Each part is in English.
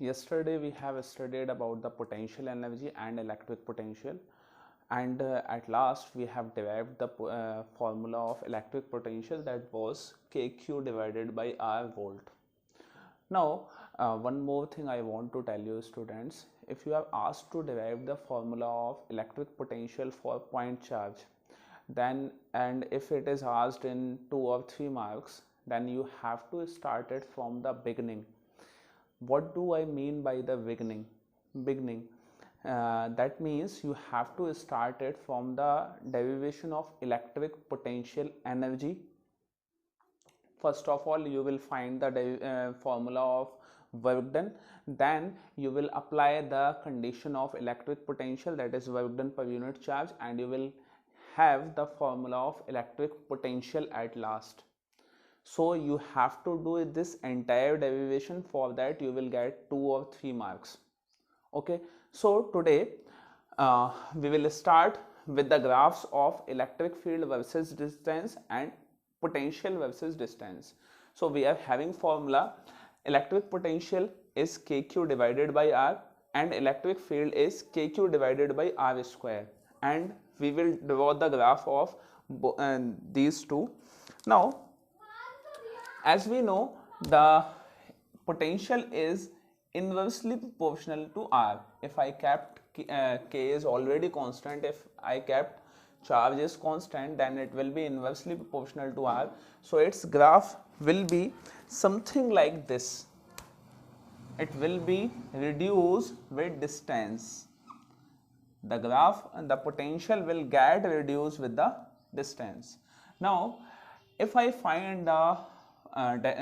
Yesterday we have studied about the potential energy and electric potential, and at last we have derived the formula of electric potential, that was kq divided by r volt. Now one more thing I want to tell you, students, if you are asked to derive the formula of electric potential for point charge, then and if it is asked in 2 or 3 marks, then you have to start it from the beginning. What do I mean by the beginning? That means you have to start it from the derivation of electric potential energy. First of all, you will find the formula of work done, then you will apply the condition of electric potential, that is work done per unit charge, and you will have the formula of electric potential at last. So you have to do this entire derivation. For that you will get 2 or 3 marks. Okay, so today we will start with the graphs of electric field versus distance and potential versus distance. So we are having formula electric potential is kq divided by r and electric field is kq divided by r square, and we will draw the graph of these two. Now as we know, the potential is inversely proportional to r. If I kept k is already constant, if I kept charge is constant, then it will be inversely proportional to r. So its graph will be something like this. It will be reduced with distance. The graph and the potential will get reduced with the distance. Now if I find the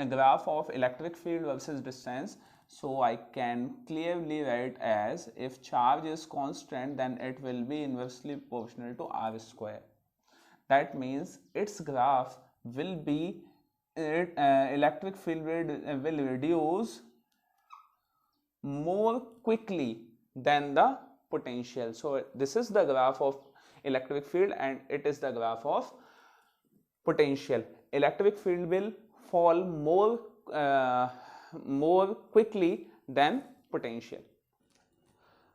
graph of electric field versus distance, so I can clearly write as, if charge is constant, then it will be inversely proportional to r square. That means its graph will be electric field will reduce more quickly than the potential. So this is the graph of electric field and it is the graph of potential. Electric field will fall more quickly than potential.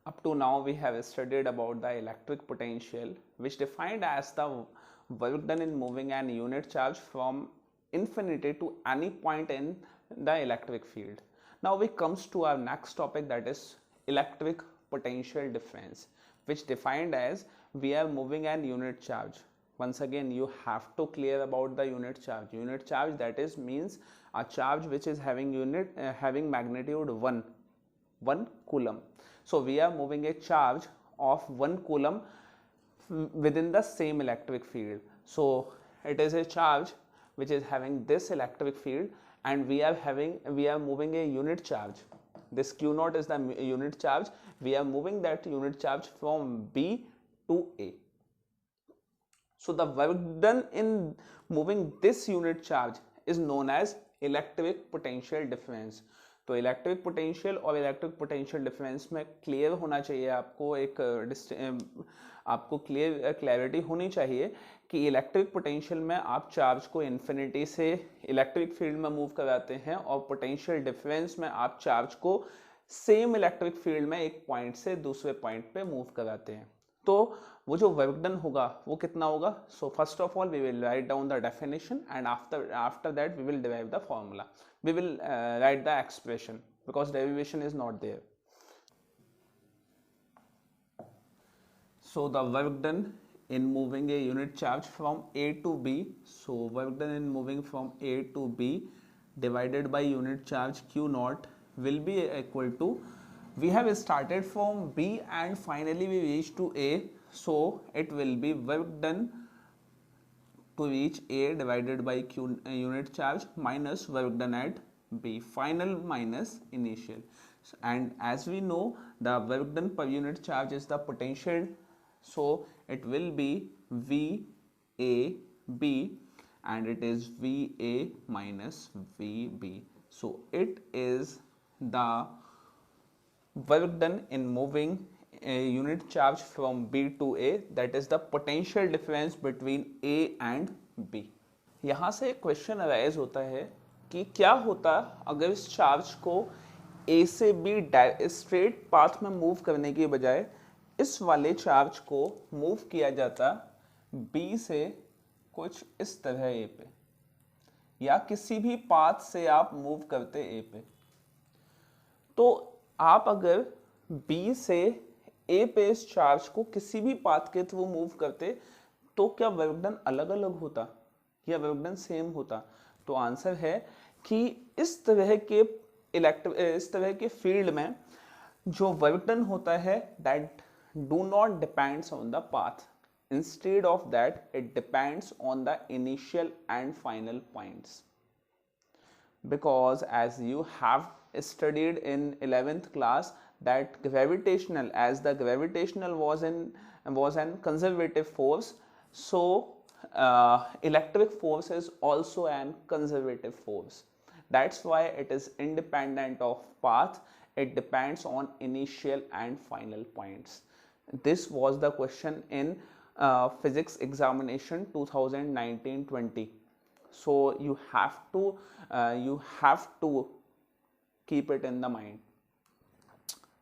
Up to now we have studied about the electric potential, which defined as the work done in moving an unit charge from infinity to any point in the electric field. Now we comes to our next topic, that is electric potential difference, which defined as we are moving an unit charge. Once again you have to clear about the unit charge. Unit charge, that is means a charge which is having magnitude 1 coulomb. So we are moving a charge of 1 coulomb within the same electric field. So it is a charge which is having this electric field, and we are moving a unit charge. This q0 is the unit charge. We are moving that unit charge from B to A. So the work done in moving this unit charge is known as electric potential difference. तो electric potential और electric potential difference में clear होना चाहिए आपको, आपको clarity होनी चाहिए कि इलेक्ट्रिक पोटेंशियल में आप चार्ज को इन्फिनिटी से इलेक्ट्रिक फील्ड में मूव कराते हैं और पोटेंशियल डिफरेंस में आप चार्ज को सेम इलेक्ट्रिक फील्ड में एक पॉइंट से दूसरे पॉइंट पे मूव कराते हैं. तो वो जो वर्क डन होगा वो कितना होगा? So first of all we will write down the definition and after that we will derive the formula. We will write the expression because derivation is not there. So the work done in moving a unit charge from A to B. So work done in moving from A to B divided by unit charge Q naught will be equal to, we have started from B and finally we reached to A. So it will be work done to reach A divided by Q unit charge minus work done at B, final minus initial. And as we know, the work done per unit charge is the potential. So it will be VAB and it is VA minus VB. So it is the work done in moving a unit charge from B to A, that is the potential difference between A and B. यहाँ से एक question arise होता है कि क्या होता अगर इस चार्ज को ए से बी स्ट्रेट पाथ में मूव करने की बजाय इस वाले चार्ज को मूव किया जाता बी से कुछ इस तरह ए पे, या किसी भी पाथ से आप मूव करते ए पे, तो आप अगर बी से ए पे इस चार्ज को किसी भी पाथ के थ्रू मूव करते तो क्या वर्क डन अलग अलग होता या वर्क डन सेम होता? तो आंसर है कि इस तरह के फील्ड में जो वर्क डन होता है that do not depends on the path, instead of that it depends on the initial and final points. Because as you have studied in 11th class that gravitational, as the gravitational was an conservative force, so electric force is also an conservative force. That's why it is independent of path. It depends on initial and final points. This was the question in physics examination 2019-20. So you have to keep it in the mind.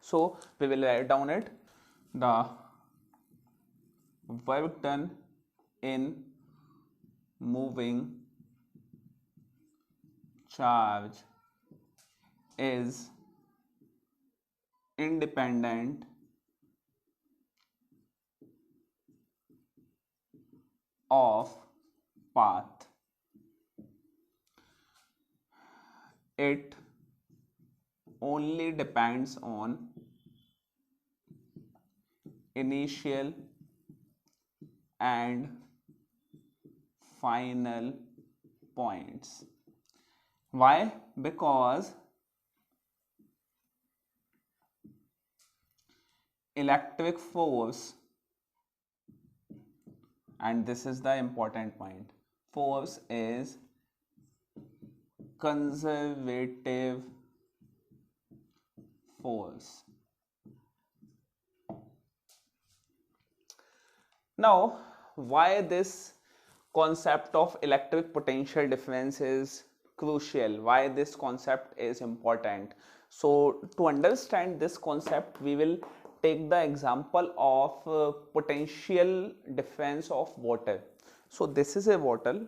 So we will write down it. The work done in moving charge is independent of path. It only depends on initial and final points. Why? Because electric force, and this is the important point, force is conservative force. Now, why this concept of electric potential difference is crucial? Why this concept is important? So, to understand this concept, we will take the example of potential difference of water. So, this is a bottle.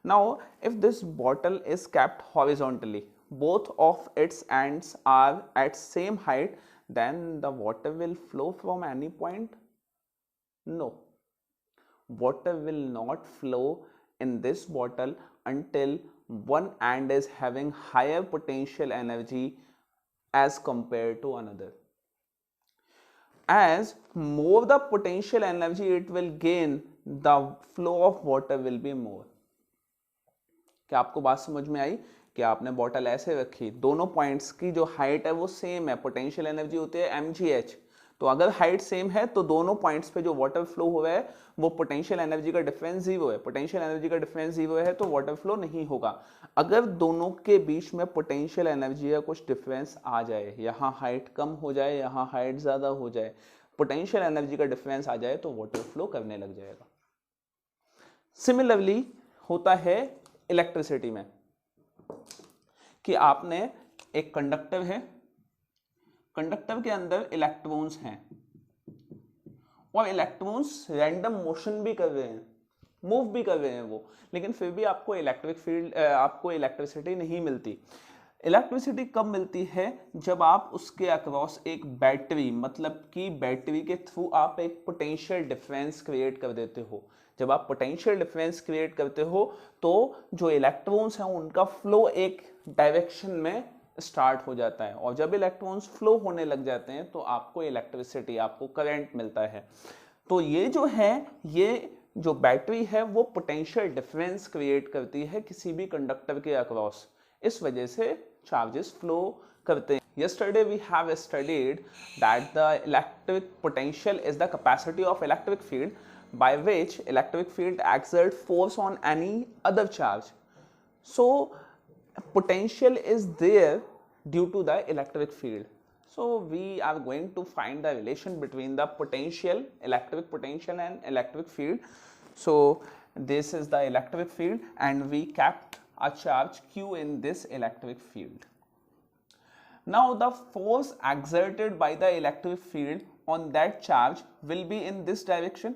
Now, if this bottle is kept horizontally, both of its ends are at same height, then the water will flow from any point? No. Water will not flow in this bottle until one end is having higher potential energy as compared to another. As more the potential energy it will gain, the flow of water will be more. क्या आपको बात समझ में आई कि आपने bottle ऐसे रखी, दोनों पॉइंट्स की जो हाइट है वो सेम है, पोटेंशियल एनर्जी होती है mgh, तो अगर हाइट सेम है तो दोनों पॉइंट्स पे जो वाटर फ्लो हो रहा है वो पोटेंशियल एनर्जी का डिफरेंस जीरो है, पोटेंशियल एनर्जी का डिफरेंस जीरो है तो वाटर फ्लो नहीं होगा. अगर दोनों के बीच में पोटेंशियल एनर्जी का कुछ डिफरेंस आ जाए, यहाँ हाइट कम हो जाए, यहाँ हाइट ज़्यादा हो जाए, पोटेंशियल एनर्जी का डिफरेंस आ जाए तो वाटर फ्लो करने लग जाएगा. सिमिलरली होता है इलेक्ट्रिसिटी में कि आपने एक कंडक्टर है, कंडक्टर के अंदर इलेक्ट्रॉन्स हैं और इलेक्ट्रॉन्स रैंडम मोशन भी कर रहे हैं, मूव भी कर रहे हैं वो, लेकिन फिर भी आपको इलेक्ट्रिक फील्ड आपको इलेक्ट्रिसिटी नहीं मिलती. इलेक्ट्रिसिटी कब मिलती है? जब आप उसके अक्रॉस एक बैटरी, मतलब कि बैटरी के थ्रू आप एक पोटेंशियल डिफरेंस क्रिएट कर देते हो. जब आप पोटेंशियल डिफरेंस क्रिएट करते हो तो जो इलेक्ट्रॉन्स हैं उनका फ्लो एक डायरेक्शन में स्टार्ट हो जाता है, और जब इलेक्ट्रॉन्स फ्लो होने लग जाते हैं तो आपको इलेक्ट्रिसिटी, आपको करंट मिलता है. तो ये जो है, ये जो बैटरी है वो पोटेंशियल डिफरेंस क्रिएट करती है किसी भी कंडक्टर के अक्रॉस, इस वजह से चार्जेस फ्लो करते हैं. Yesterday we have studied that the electric potential is the capacity of electric field by which electric field exerts force on any other charge. So potential is there due to the electric field. So we are going to find the relation between the potential, electric potential and electric field. So this is the electric field and we kept a charge q in this electric field. Now the force exerted by the electric field on that charge will be in this direction,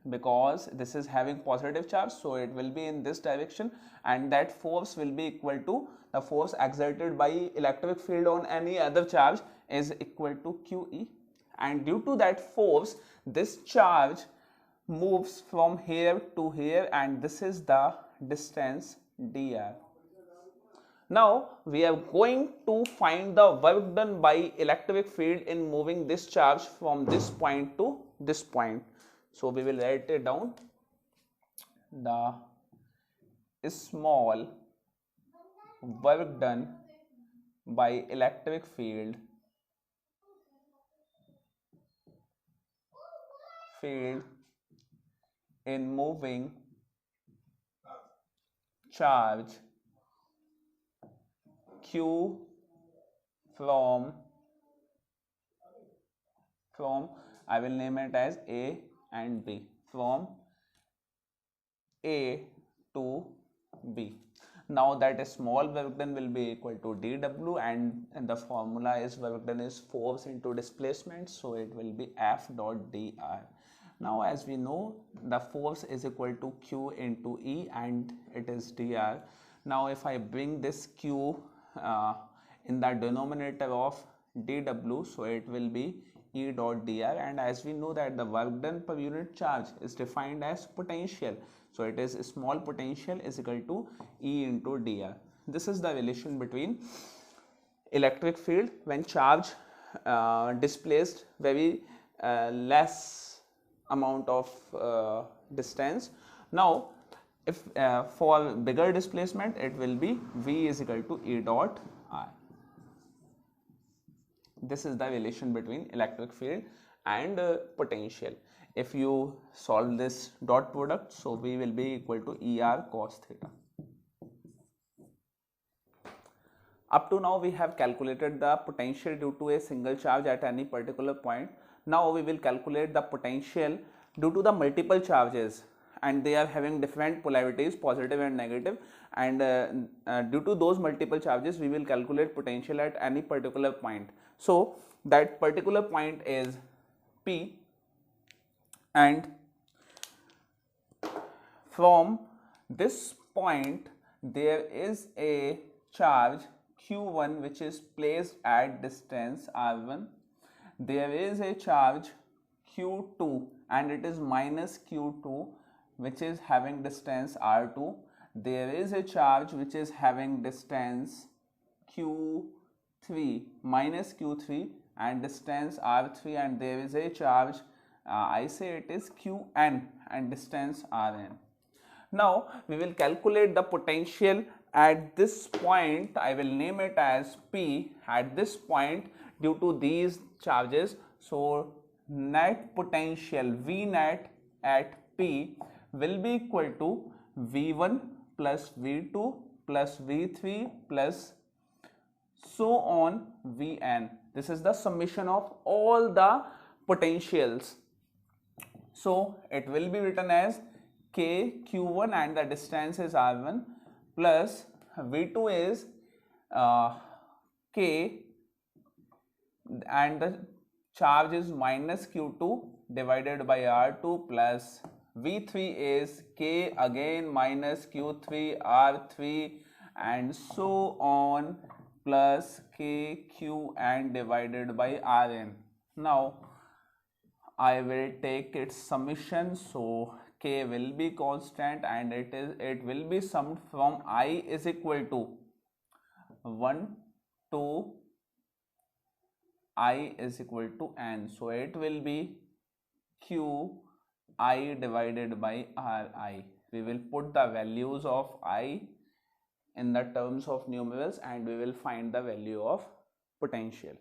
because this is having positive charge, so it will be in this direction, and that force will be equal to the force exerted by electric field on any other charge is equal to QE. And due to that force, this charge moves from here to here, and this is the distance dr. Now we are going to find the work done by electric field in moving this charge from this point to this point. So we will write it down. The small work done by electric field in moving charge Q from I will name it as A and B, from A to B. Now that small work done will be equal to dW, and the formula is work done is force into displacement, so it will be F dot dr. Now as we know, the force is equal to Q into E and it is dr. Now if I bring this Q in the denominator of dW, so it will be E dot dr, and as we know that the work done per unit charge is defined as potential, so it is small potential is equal to E into dr. This is the relation between electric field when charge displaced very less amount of distance. Now if for bigger displacement, it will be V is equal to E dot R. This is the relation between electric field and potential. If you solve this dot product, so V will be equal to ER cos theta. Up to now we have calculated the potential due to a single charge at any particular point. Now we will calculate the potential due to the multiple charges, and they are having different polarities, positive and negative, and due to those multiple charges we will calculate potential at any particular point. So that particular point is P, and from this point there is a charge Q1 which is placed at distance R1. There is a charge Q2 and it is minus Q2 which is having distance R2. There is a charge which is having distance Q3 minus Q3 and distance R3, and there is a charge I say it is Qn and distance Rn. Now we will calculate the potential at this point. I will name it as P at this point due to these charges. So net potential V net at P will be equal to V1 plus V2 plus V3 plus so on Vn. This is the summation of all the potentials. So it will be written as K Q1 and the distance is R1 plus V2 is K and the charge is minus Q2 divided by R2 plus V3 is K again minus Q3 R3 and so on plus K Q and divided by Rn. Now I will take its summation, so K will be constant and it will be summed from I is equal to 1 to I is equal to N. So it will be Q I divided by Ri. We will put the values of I in the terms of numerals and we will find the value of potential.